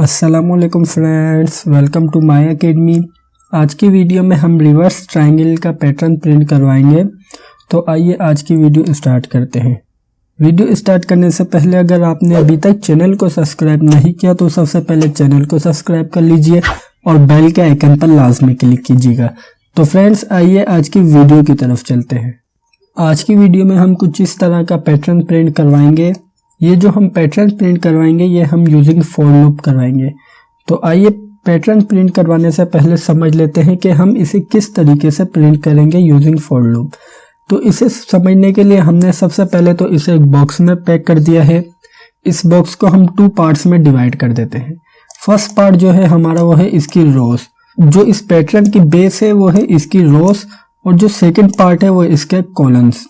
अस्सलामुअलैकुम friends, welcome to my academy. आज की वीडियो में हम रिवर्स ट्रायंगल का पैटर्न प्रिंट करवाएंगे। तो आइए आज की वीडियो स्टार्ट करते हैं। वीडियो स्टार्ट करने से पहले अगर आपने अभी तक चैनल को सब्सक्राइब नहीं किया तो सबसे पहले चैनल को सब्सक्राइब कर लीजिए और बेल के आइकन पर लाजमी क्लिक कीजिएगा। तो फ्रेंड्स आइए आज की वीडियो की तरफ चलते हैं। आज की वीडियो में हम कुछ इस तरह का पैटर्न प्रिंट करवाएंगे। ये जो हम पैटर्न प्रिंट करवाएंगे ये हम यूजिंग फॉर लूप करवाएंगे। तो आइए पैटर्न प्रिंट करवाने से पहले समझ लेते हैं कि हम इसे किस तरीके से प्रिंट करेंगे यूजिंग फॉर लूप। तो इसे समझने के लिए हमने सबसे पहले तो इसे एक बॉक्स में पैक कर दिया है। इस बॉक्स को हम 2 पार्ट्स में डिवाइड कर देते हैं। फर्स्ट पार्ट जो है हमारा वो है इसकी रोज, जो इस पैटर्न की बेस है वो है इसकी रोज, और जो सेकंड पार्ट है वो इसके कॉलम्स।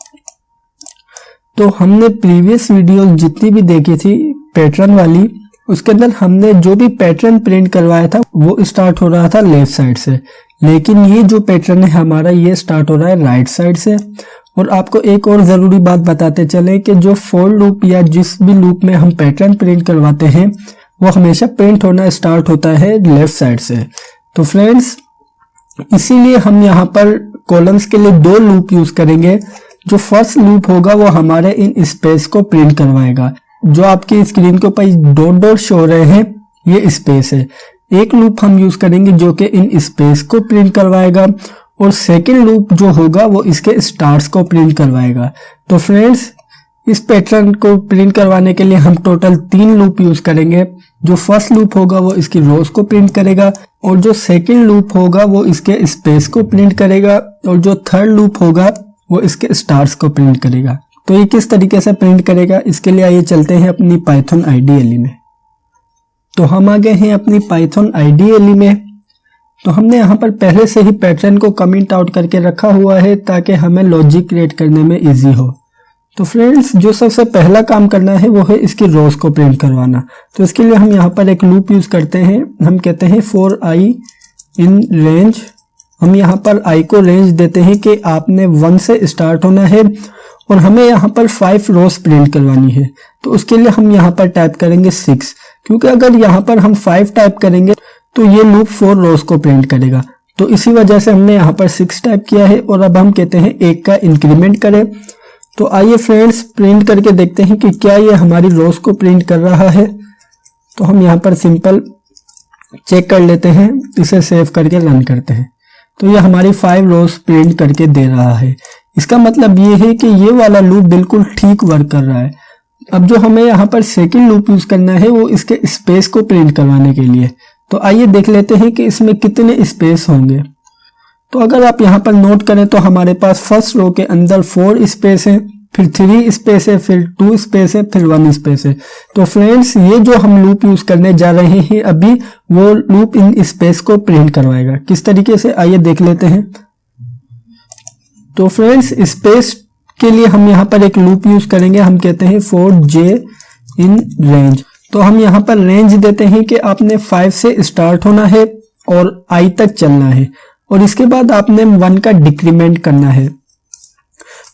तो हमने प्रीवियस वीडियो जितनी भी देखी थी पैटर्न वाली, उसके अंदर हमने जो भी पैटर्न प्रिंट करवाया था वो स्टार्ट हो रहा था लेफ्ट साइड से, लेकिन ये जो पैटर्न है हमारा ये स्टार्ट हो रहा है राइट साइड से। और आपको एक और ज़रूरी बात बताते चले कि जो फॉर लूप या जिस भी लूप में हम पैटर्न प्रिंट करवाते हैं वो हमेशा प्रिंट होना स्टार्ट होता है लेफ्ट साइड से। तो फ्रेंड्स इसीलिए हम यहाँ पर कॉलम्स के लिए 2 लूप यूज करेंगे। जो फर्स्ट लूप होगा वो हमारे इन स्पेस को प्रिंट करवाएगा। जो आपकी स्क्रीन के ऊपर डॉट डॉट शो हो रहे हैं ये स्पेस है। एक लूप हम यूज करेंगे जो कि इन स्पेस को प्रिंट करवाएगा, और सेकंड लूप जो होगा वो इसके स्टार्स को प्रिंट करवाएगा। तो फ्रेंड्स इस पैटर्न को प्रिंट करवाने के लिए हम टोटल 3 लूप यूज करेंगे। जो फर्स्ट लूप होगा वो इसकी रोज को प्रिंट करेगा, और जो सेकंड लूप होगा वो इसके स्पेस को प्रिंट करेगा, और जो थर्ड लूप होगा वो इसके स्टार्स को प्रिंट करेगा। तो ये किस तरीके से प्रिंट करेगा इसके लिए आइए चलते हैं अपनी पाइथन आईडीएलई में। तो हम आ गए हैं अपनी पाइथन आईडीएलई में। तो हमने यहाँ पर पहले से ही पैटर्न को कमेंट आउट करके रखा हुआ है ताकि हमें लॉजिक क्रिएट करने में इजी हो। तो फ्रेंड्स जो सबसे पहला काम करना है वो है इसकी रोज को प्रिंट करवाना। तो इसके लिए हम यहाँ पर एक लूप यूज करते हैं। हम कहते हैं फॉर आई इन रेंज। हम यहाँ पर आई को रेंज देते हैं कि आपने 1 से स्टार्ट होना है और हमें यहाँ पर 5 रोज प्रिंट करवानी है। तो उसके लिए हम यहाँ पर टाइप करेंगे 6, क्योंकि अगर यहाँ पर हम 5 टाइप करेंगे तो ये लूप 4 रोज को प्रिंट करेगा। तो इसी वजह से हमने यहाँ पर 6 टाइप किया है। और अब हम कहते हैं 1 का इंक्रीमेंट करें। तो आइए फ्रेंड्स प्रिंट करके देखते हैं कि क्या ये हमारी रोज को प्रिंट कर रहा है। तो हम यहाँ पर सिंपल चेक कर लेते हैं, इसे सेव करके रन करते हैं। तो ये हमारी 5 रोज प्रिंट करके दे रहा है। इसका मतलब ये है कि ये वाला लूप बिल्कुल ठीक वर्क कर रहा है। अब जो हमें यहाँ पर सेकंड लूप यूज करना है वो इसके स्पेस को प्रिंट करवाने के लिए। तो आइए देख लेते हैं कि इसमें कितने स्पेस होंगे। तो अगर आप यहाँ पर नोट करें तो हमारे पास फर्स्ट रो के अंदर 4 स्पेस है, फिर 3 स्पेस है, फिर 2 स्पेस है, फिर 1 स्पेस है। तो फ्रेंड्स ये जो हम लूप यूज करने जा रहे हैं अभी वो लूप इन स्पेस को प्रिंट करवाएगा। किस तरीके से आइए देख लेते हैं। तो फ्रेंड्स स्पेस के लिए हम यहाँ पर एक लूप यूज करेंगे। हम कहते हैं फॉर जे इन रेंज। तो हम यहाँ पर रेंज देते हैं कि आपने 5 से स्टार्ट होना है और आई तक चलना है, और इसके बाद आपने 1 का डिक्रीमेंट करना है।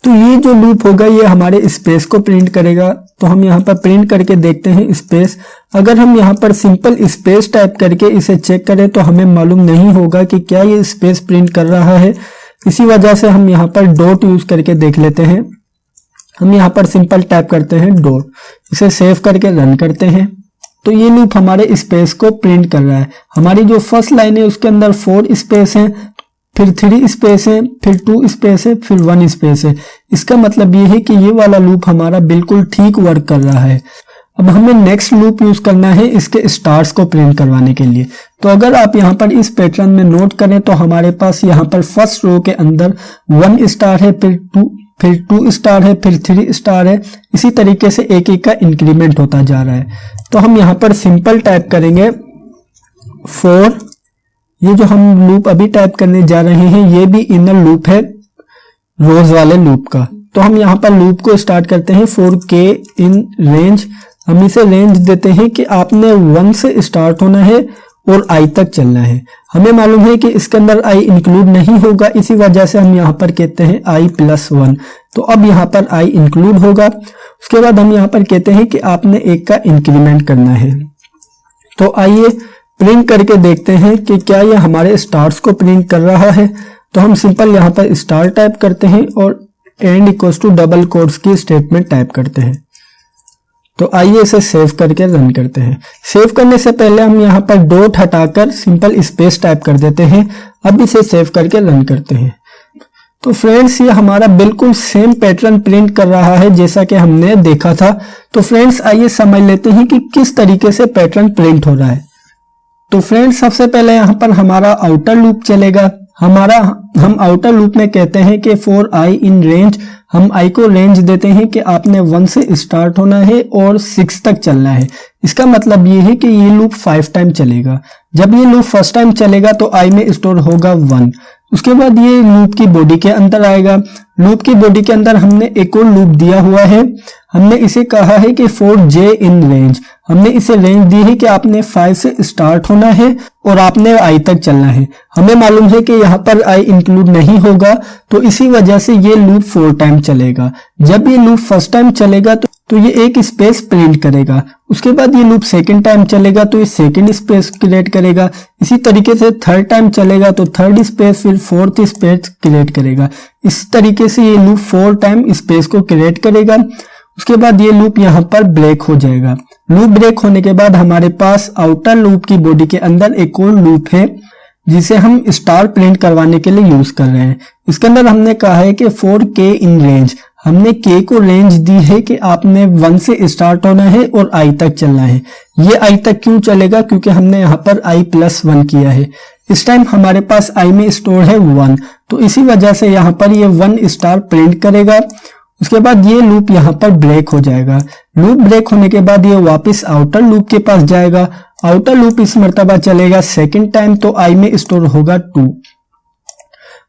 तो ये जो लूप होगा ये हमारे स्पेस को प्रिंट करेगा। तो हम यहाँ पर प्रिंट करके देखते हैं स्पेस। अगर हम यहाँ पर सिंपल स्पेस टाइप करके इसे चेक करें तो हमें मालूम नहीं होगा कि क्या ये स्पेस प्रिंट कर रहा है। इसी वजह से हम यहाँ पर डॉट यूज करके देख लेते हैं। हम यहाँ पर सिंपल टाइप करते हैं डॉट, इसे सेव करके रन करते हैं। तो ये लूप हमारे स्पेस को प्रिंट कर रहा है। हमारी जो फर्स्ट लाइन है उसके अंदर 4 स्पेस है, फिर 3 स्पेस है, फिर 2 स्पेस है, फिर 1 स्पेस है। इसका मतलब ये है कि ये वाला लूप हमारा बिल्कुल ठीक वर्क कर रहा है। अब हमें नेक्स्ट लूप यूज करना है इसके स्टार्स को प्रिंट करवाने के लिए। तो अगर आप यहाँ पर इस पैटर्न में नोट करें तो हमारे पास यहाँ पर फर्स्ट रो के अंदर 1 स्टार है, फिर 2 स्टार है, फिर 3 स्टार है। इसी तरीके से एक एक का इंक्रीमेंट होता जा रहा है। तो हम यहाँ पर सिंपल टाइप करेंगे 4। ये जो हम लूप अभी टाइप करने जा रहे हैं ये भी इनर लूप है रोज वाले लूप का। तो हम यहाँ पर लूप को स्टार्ट करते हैं 4k इन रेंज। हम इसे रेंज देते हैं कि आपने 1 से स्टार्ट होना है और आई तक चलना है। हमें मालूम है कि इसके अंदर आई इंक्लूड नहीं होगा, इसी वजह से हम यहाँ पर कहते हैं i+1। तो अब यहाँ पर आई इंक्लूड होगा। उसके बाद हम यहाँ पर कहते हैं कि आपने 1 का इंक्रीमेंट करना है। तो आइए प्रिंट करके देखते हैं कि क्या ये हमारे स्टार्स को प्रिंट कर रहा है। तो हम सिंपल यहाँ पर स्टार टाइप करते हैं और end equals to double quotes की स्टेटमेंट टाइप करते हैं। तो आइए इसे सेव करके रन करते हैं। सेव करने से पहले हम यहाँ पर डॉट हटाकर सिंपल स्पेस टाइप कर देते हैं। अब इसे सेव करके रन करते हैं। तो फ्रेंड्स, ये हमारा बिल्कुल सेम पैटर्न प्रिंट कर रहा है जैसा कि हमने देखा था। तो फ्रेंड्स, आइए समझ लेते हैं कि किस तरीके से पैटर्न प्रिंट हो रहा है। तो फ्रेंड्स, सबसे पहले यहाँ पर हमारा आउटर लूप चलेगा। हम आउटर लूप में कहते हैं कि फॉर आई इन रेंज, हम आई को रेंज देते हैं कि आपने 1 से स्टार्ट होना है और 6 तक चलना है। इसका मतलब ये है कि ये लूप 5 टाइम चलेगा। जब ये लूप फर्स्ट टाइम चलेगा तो आई में स्टोर होगा 1। उसके बाद ये लूप की बॉडी के अंदर आएगा। लूप की बॉडी के अंदर हमने एक और लूप दिया हुआ है। हमने इसे कहा है कि फॉर जे इन रेंज, हमने इसे रेंज दी है कि आपने 5 से स्टार्ट होना है और आपने आई तक चलना है। हमें मालूम है कि यहाँ पर आई इंक्लूड नहीं होगा, तो इसी वजह से ये लूप 4 टाइम चलेगा। जब ये लूप फर्स्ट टाइम चलेगा तो ये एक स्पेस प्रिंट करेगा। उसके बाद ये लूप सेकंड टाइम चलेगा तो ये सेकंड स्पेस क्रिएट करेगा। इसी तरीके से थर्ड टाइम चलेगा तो थर्ड स्पेस, फिर फोर्थ स्पेस क्रिएट करेगा। इस तरीके से ये लूप 4 टाइम स्पेस को क्रिएट करेगा। उसके बाद ये लूप यहाँ पर ब्रेक हो जाएगा। लूप ब्रेक होने के बाद हमारे पास आउटर लूप की बॉडी के अंदर एक और लूप है जिसे हम स्टार प्रिंट करवाने के लिए यूज कर रहे हैं। इसके अंदर हमने कहा है कि फॉर के इन रेंज, हमने के को रेंज दी है कि आपने 1 से स्टार्ट होना है और आई तक चलना है। ये आई तक क्यों चलेगा? क्योंकि हमने यहाँ पर i+1 किया है। इस टाइम हमारे पास आई में स्टोर है 1, तो इसी वजह से यहाँ पर ये 1 स्टार प्रिंट करेगा। उसके बाद ये लूप यहाँ पर ब्रेक हो जाएगा। लूप ब्रेक होने के बाद ये वापस आउटर लूप के पास जाएगा। आउटर लूप इस मर्तबा चलेगा सेकंड टाइम, तो आई में स्टोर होगा 2।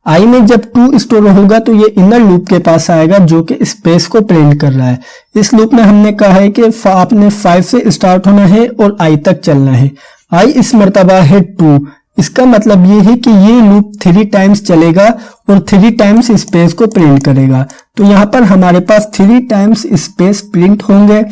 आई में जब 2 स्टोर होगा तो ये इनर लूप के पास आएगा जो कि स्पेस को प्रिंट कर रहा है। इस लूप में हमने कहा है कि आपने 5 से स्टार्ट होना है और आई तक चलना है। आई इस मर्तबा है 2। इसका मतलब ये है कि ये लूप 3 टाइम्स चलेगा और 3 टाइम्स स्पेस को प्रिंट करेगा। तो यहाँ पर हमारे पास 3 टाइम्स स्पेस प्रिंट होंगे।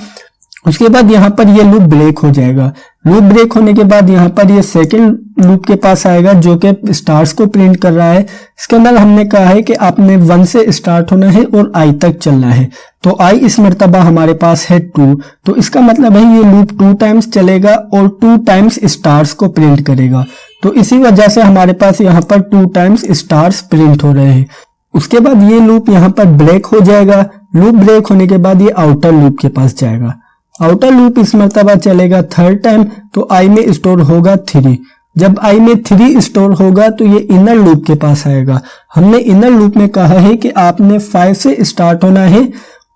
उसके बाद यहाँ पर ये लूप ब्रेक हो जाएगा। लूप ब्रेक होने के बाद यहाँ पर ये सेकंड लूप के पास आएगा जो कि स्टार्स को प्रिंट कर रहा है। इसके अंदर हमने कहा है कि आपने 1 से स्टार्ट होना है और आई तक चलना है। तो आई इस मर्तबा हमारे पास है 2, तो इसका मतलब है ये लूप 2 टाइम्स चलेगा और 2 टाइम्स स्टार्स को प्रिंट करेगा। तो इसी वजह से हमारे पास यहाँ पर 2 टाइम्स स्टार्स प्रिंट हो रहे हैं। उसके बाद ये लूप यहाँ पर ब्रेक हो जाएगा। लूप ब्रेक होने के बाद ये आउटर लूप के पास जाएगा। आउटर लूप इस मर्तबा चलेगा थर्ड टाइम, तो आई में स्टोर होगा 3। जब आई में 3 स्टोर होगा तो ये इनर लूप के पास आएगा। हमने इनर लूप में कहा है कि आपने 5 से स्टार्ट होना है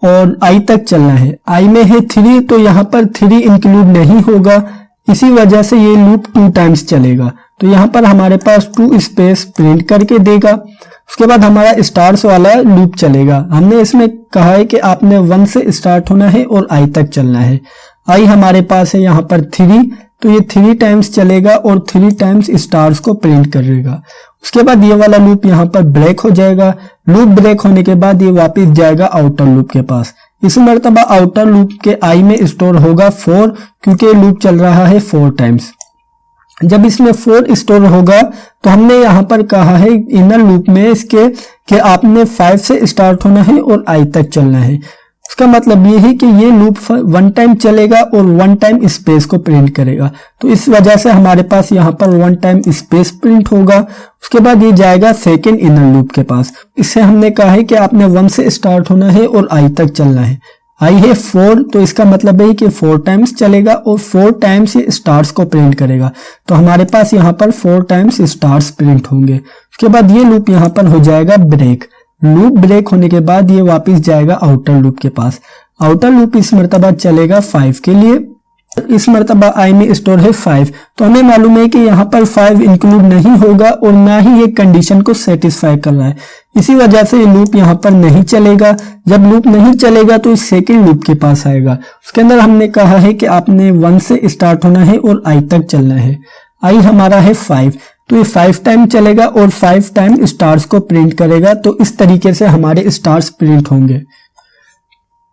और आई तक चलना है। आई में है 3, तो यहाँ पर 3 इंक्लूड नहीं होगा। इसी वजह से ये लूप 2 टाइम्स चलेगा। तो यहाँ पर हमारे पास 2 स्पेस प्रिंट करके देगा। उसके बाद हमारा स्टार्स वाला लूप चलेगा। हमने इसमें कहा है कि आपने 1 से स्टार्ट होना है और आई तक चलना है। आई हमारे पास है यहाँ पर 3, तो ये 3 टाइम्स चलेगा और 3 टाइम्स स्टार्स को प्रिंट करेगा। उसके बाद ये वाला लूप यहाँ पर ब्रेक हो जाएगा। लूप ब्रेक होने के बाद ये वापस जाएगा आउटर लूप के पास। इस मर्तबा आउटर लूप के आई में स्टोर होगा 4, क्योंकि लूप चल रहा है 4 टाइम्स। जब इसमें 4 स्टोर होगा तो हमने यहाँ पर कहा है इनर लूप में इसके कि आपने 5 से स्टार्ट होना है और आई तक चलना है। उसका मतलब ये है कि ये लूप 1 टाइम चलेगा और 1 टाइम स्पेस को प्रिंट करेगा। तो इस वजह से हमारे पास यहाँ पर 1 टाइम स्पेस प्रिंट होगा। उसके बाद ये जाएगा सेकंड इनर लूप के पास। इससे हमने कहा है कि आपने 1 से स्टार्ट होना है और आई तक चलना है। आई है 4, तो इसका मतलब है कि 4 टाइम्स चलेगा और 4 टाइम्स ये स्टार्स को प्रिंट करेगा। तो हमारे पास यहाँ पर 4 टाइम्स स्टार्स प्रिंट होंगे। उसके बाद ये लूप यहाँ पर हो जाएगा ब्रेक। लूप ब्रेक होने के बाद ये वापस जाएगा आउटर लूप के पास। आउटर लूप इस मर्तबा चलेगा 5 के लिए। इस मर्तबा आई में स्टोर है 5, तो हमें मालूम है कि यहाँ पर 5 इंक्लूड नहीं होगा और ना ही ये कंडीशन को सेटिस्फाई कर रहा है। इसी वजह से ये लूप यहाँ पर नहीं चलेगा। जब लूप नहीं चलेगा तो इस सेकंड लूप के पास आएगा। उसके अंदर हमने कहा है कि आपने 1 से स्टार्ट होना है और आई तक चलना है। आई हमारा है 5, तो ये 5 टाइम चलेगा और 5 टाइम स्टार्स को प्रिंट करेगा। तो इस तरीके से हमारे स्टार्स प्रिंट होंगे।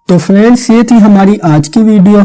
तो फ्रेंड्स, ये थी हमारी आज की वीडियो।